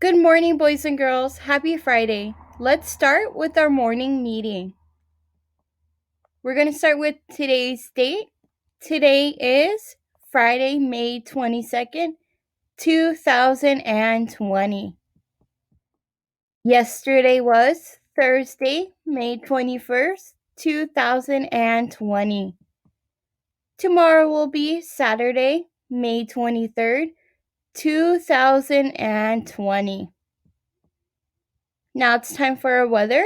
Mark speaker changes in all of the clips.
Speaker 1: Good morning, boys and girls. Happy Friday. Let's start with our morning meeting. We're going to start with today's date. Today is Friday, May 22nd, 2020. Yesterday was Thursday, May 21st, 2020. Tomorrow will be Saturday, May 23rd, 2020. Now it's time for our weather.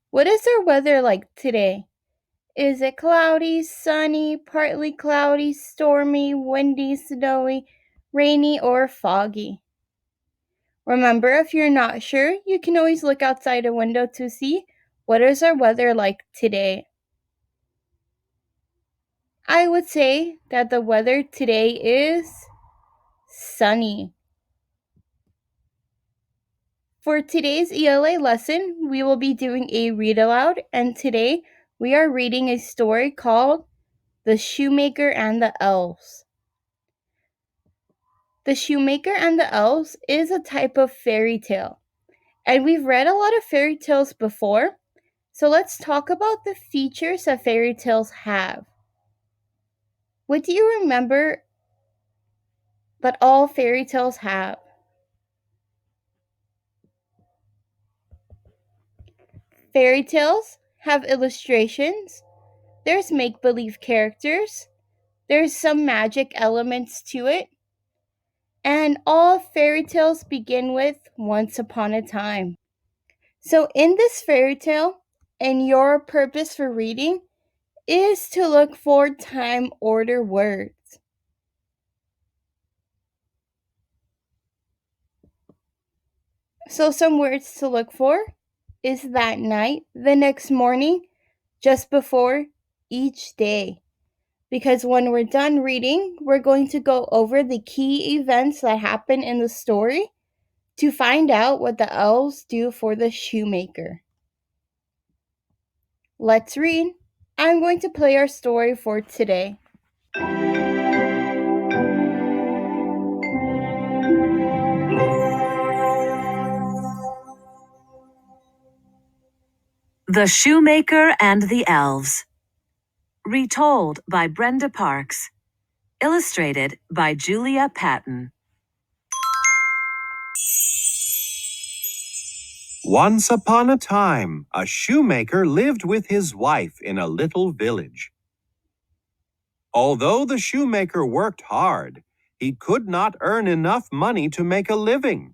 Speaker 1: What is our weather like today? Is it cloudy, sunny, partly cloudy, stormy, windy, snowy, rainy, or foggy? Remember, if you're not sure, you can always look outside a window to see what is our weather like today. I would say that the weather today is sunny. For today's ELA lesson, we will be doing a read aloud, and today we are reading a story called The Shoemaker and the Elves. The Shoemaker and the Elves is a type of fairy tale, and we've read a lot of fairy tales before, so let's talk about the features that fairy tales have. What do you remember that all fairy tales have? Fairy tales have illustrations, there's make-believe characters, there's some magic elements to it, and all fairy tales begin with once upon a time. So in this fairy tale, and your purpose for reading is to look for time order words. So some words to look for is that night, the next morning, just before, each day. Because when we're done reading, we're going to go over the key events that happen in the story to find out what the elves do for the shoemaker. Let's read. I'm going to play our story for today.
Speaker 2: The Shoemaker and the Elves. Retold by Brenda Parks. Illustrated by Julia Patton.
Speaker 3: Once upon a time, a shoemaker lived with his wife in a little village. Although the shoemaker worked hard, he could not earn enough money to make a living.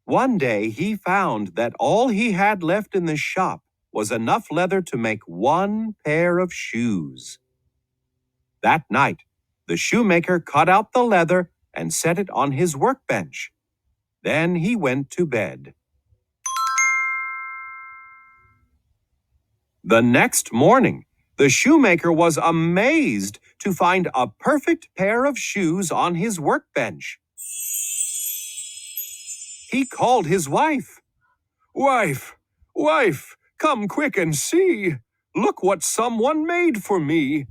Speaker 3: One day he found that all he had left in the shop was enough leather to make one pair of shoes. That night, the shoemaker cut out the leather and set it on his workbench. Then he went to bed. The next morning, the shoemaker was amazed to find a perfect pair of shoes on his workbench. He called his wife. "Wife, wife, come quick and see. Look what someone made for me."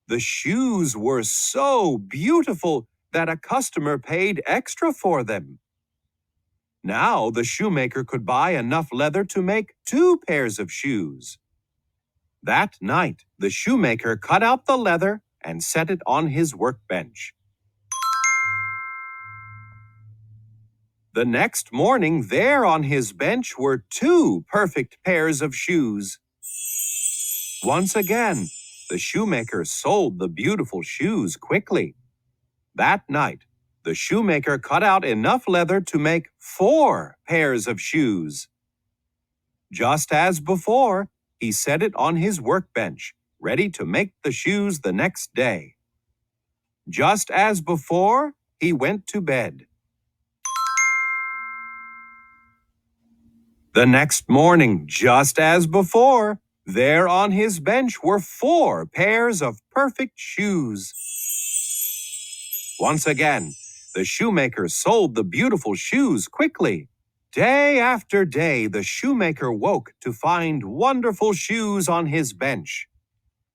Speaker 3: The shoes were so beautiful that a customer paid extra for them. Now the shoemaker could buy enough leather to make 2 pairs of shoes. That night, the shoemaker cut out the leather and set it on his workbench. The next morning, there on his bench were 2 perfect pairs of shoes. Once again, the shoemaker sold the beautiful shoes quickly. That night, the shoemaker cut out enough leather to make 4 pairs of shoes. Just as before, he set it on his workbench, ready to make the shoes the next day. Just as before, he went to bed. The next morning, just as before, there on his bench were 4 pairs of perfect shoes. Once again, the shoemaker sold the beautiful shoes quickly. Day after day, the shoemaker woke to find wonderful shoes on his bench.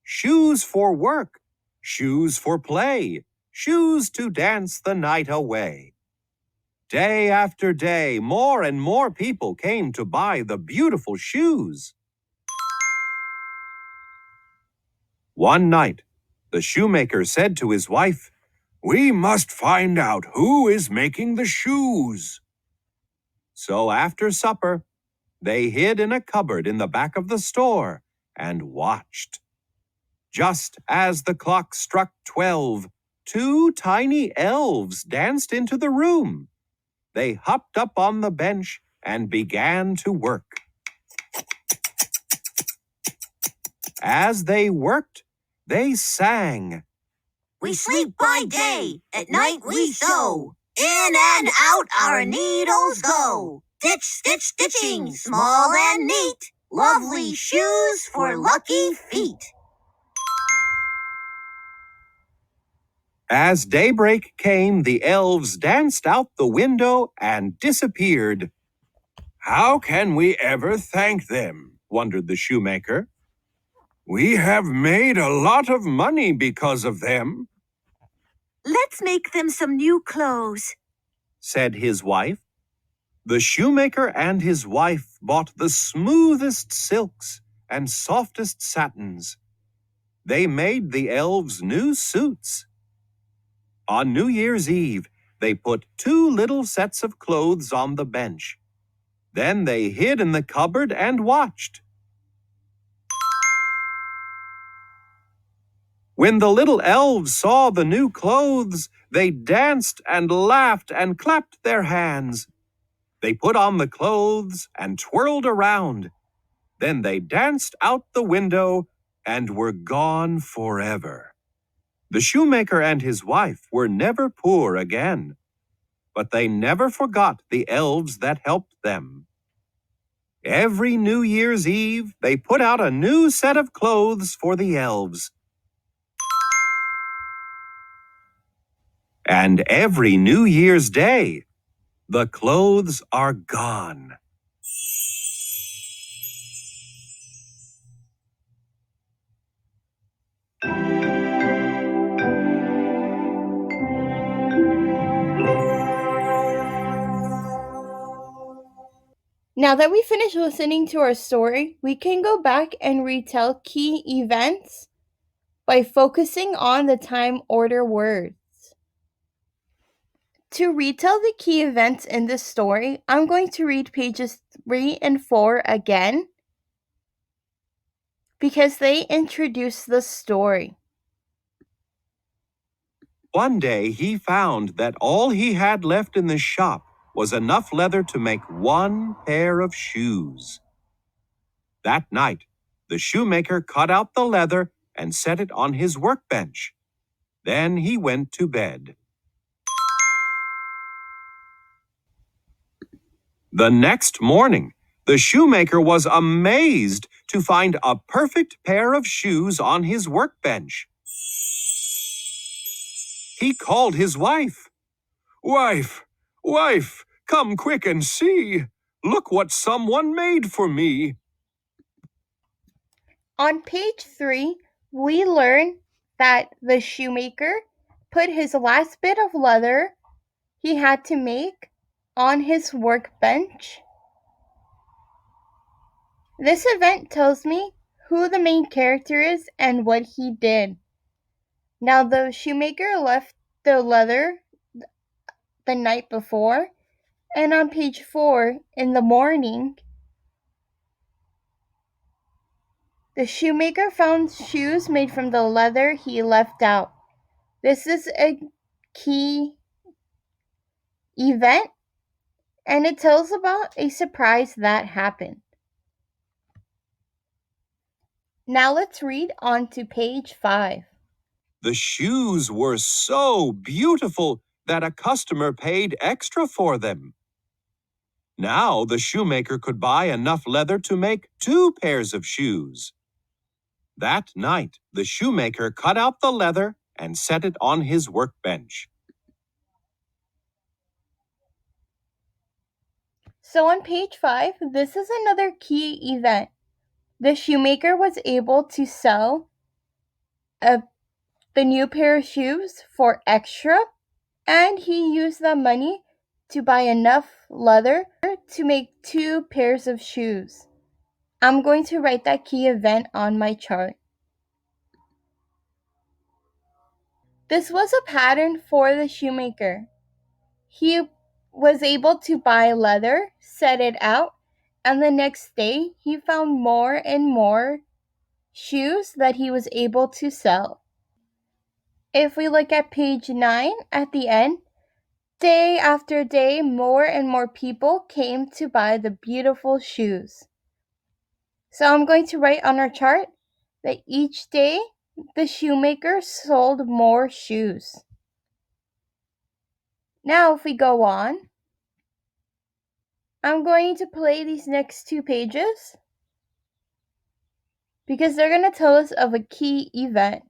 Speaker 3: Shoes for work, shoes for play, shoes to dance the night away. Day after day, more and more people came to buy the beautiful shoes. One night, the shoemaker said to his wife, "We must find out who is making the shoes." So after supper, they hid in a cupboard in the back of the store and watched. Just as the clock struck 12, two tiny elves danced into the room. They hopped up on the bench and began to work. As they worked, they sang.
Speaker 4: We sleep by day, at night we sew. In and out our needles go. Stitch, stitch, stitching, small and neat. Lovely shoes for lucky feet.
Speaker 3: As daybreak came, the elves danced out the window and disappeared. "How can we ever thank them?" wondered the shoemaker. "We have made a lot of money because of them,"
Speaker 2: Let's make them some new clothes,
Speaker 3: said his wife. The shoemaker and his wife bought the smoothest silks and softest satins. They made the elves new suits. On New Year's Eve, they put 2 little sets of clothes on the bench. Then they hid in the cupboard and watched. When the little elves saw the new clothes, they danced and laughed and clapped their hands. They put on the clothes and twirled around. Then they danced out the window and were gone forever. The shoemaker and his wife were never poor again, but they never forgot the elves that helped them. Every New Year's Eve, they put out a new set of clothes for the elves. And every New Year's Day, the clothes are gone.
Speaker 1: Now that we finished listening to our story, we can go back and retell key events by focusing on the time order words. To retell the key events in this story, I'm going to read pages 3 and 4 again because they introduce the story.
Speaker 3: One day he found that all he had left in the shop was enough leather to make 1 pair of shoes. That night, the shoemaker cut out the leather and set it on his workbench. Then he went to bed. The next morning, the shoemaker was amazed to find a perfect pair of shoes on his workbench. He called his wife. "Wife, wife, come quick and see. Look what someone made for me."
Speaker 1: On page 3, we learn that the shoemaker put his last bit of leather he had to make on his workbench. This event tells me who the main character is and what he did. Now, the shoemaker left the leather the night before, and on page 4, in the morning, the shoemaker found shoes made from the leather he left out. This is a key event, and it tells about a surprise that happened. Now let's read on to page 5.
Speaker 3: The shoes were so beautiful that a customer paid extra for them. Now the shoemaker could buy enough leather to make 2 pairs of shoes. That night, the shoemaker cut out the leather and set it on his workbench.
Speaker 1: So on page 5, this is another key event. The shoemaker was able to sell the new pair of shoes for extra, and he used the money to buy enough leather to make 2 pairs of shoes. I'm going to write that key event on my chart. This was a pattern for the shoemaker. He was able to buy leather, set it out, and the next day he found more and more shoes that he was able to sell. If we look at page 9 at the end, day after day, more and more people came to buy the beautiful shoes. So I'm going to write on our chart that each day the shoemaker sold more shoes. Now if we go on, I'm going to play these next 2 pages because they're going to tell us of a key event.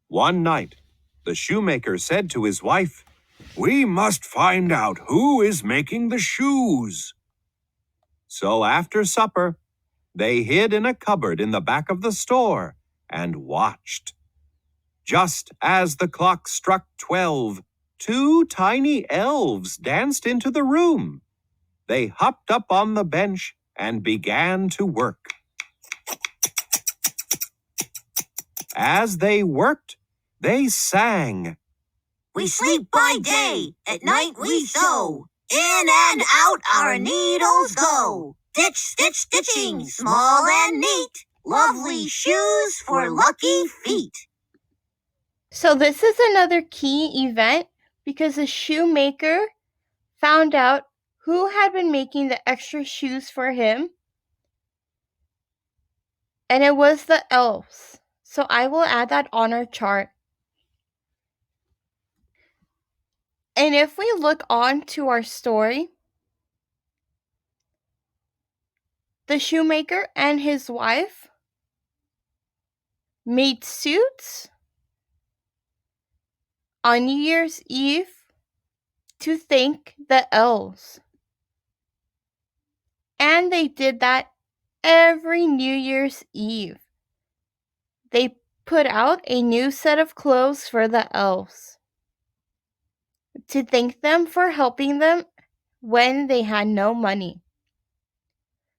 Speaker 3: One night, the shoemaker said to his wife, "We must find out who is making the shoes." So after supper, they hid in a cupboard in the back of the store and watched. Just as the clock struck 12, 2 tiny elves danced into the room. They hopped up on the bench and began to work. As they worked, they sang.
Speaker 4: We sleep by day, at night we sew. In and out our needles go. Stitch, stitch, stitching, small and neat. Lovely shoes for lucky feet.
Speaker 1: So this is another key event because the shoemaker found out who had been making the extra shoes for him, and it was the elves. So I will add that on our chart. And if we look on to our story, the shoemaker and his wife made suits on New Year's Eve to thank the elves. And they did that every New Year's Eve. They put out a new set of clothes for the elves to thank them for helping them when they had no money.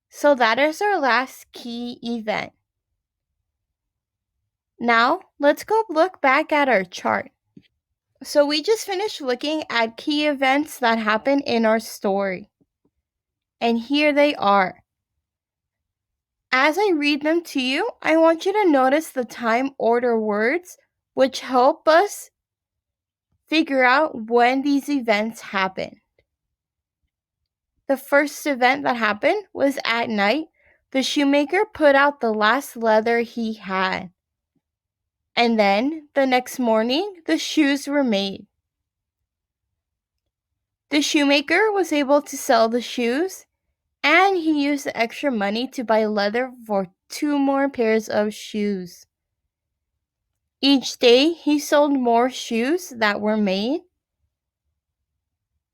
Speaker 1: So that is our last key event. Now, let's go look back at our chart. So we just finished looking at key events that happened in our story. And here they are. As I read them to you, I want you to notice the time order words which help us figure out when these events happened. The first event that happened was at night. The shoemaker put out the last leather he had. And then, the next morning, the shoes were made. The shoemaker was able to sell the shoes, and he used the extra money to buy leather for 2 more pairs of shoes. Each day, he sold more shoes that were made.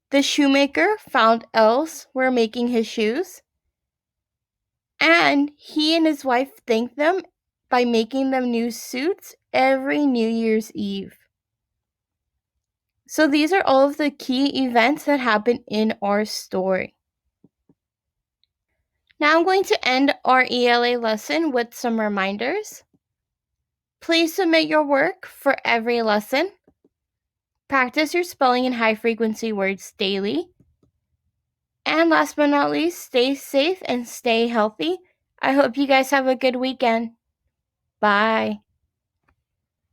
Speaker 1: The shoemaker found elves were making his shoes, and he and his wife thanked them by making them new suits every New Year's Eve. So these are all of the key events that happened in our story. Now I'm going to end our ELA lesson with some reminders. Please submit your work for every lesson. Practice your spelling in high-frequency words daily. And last but not least, stay safe and stay healthy. I hope you guys have a good weekend. Bye.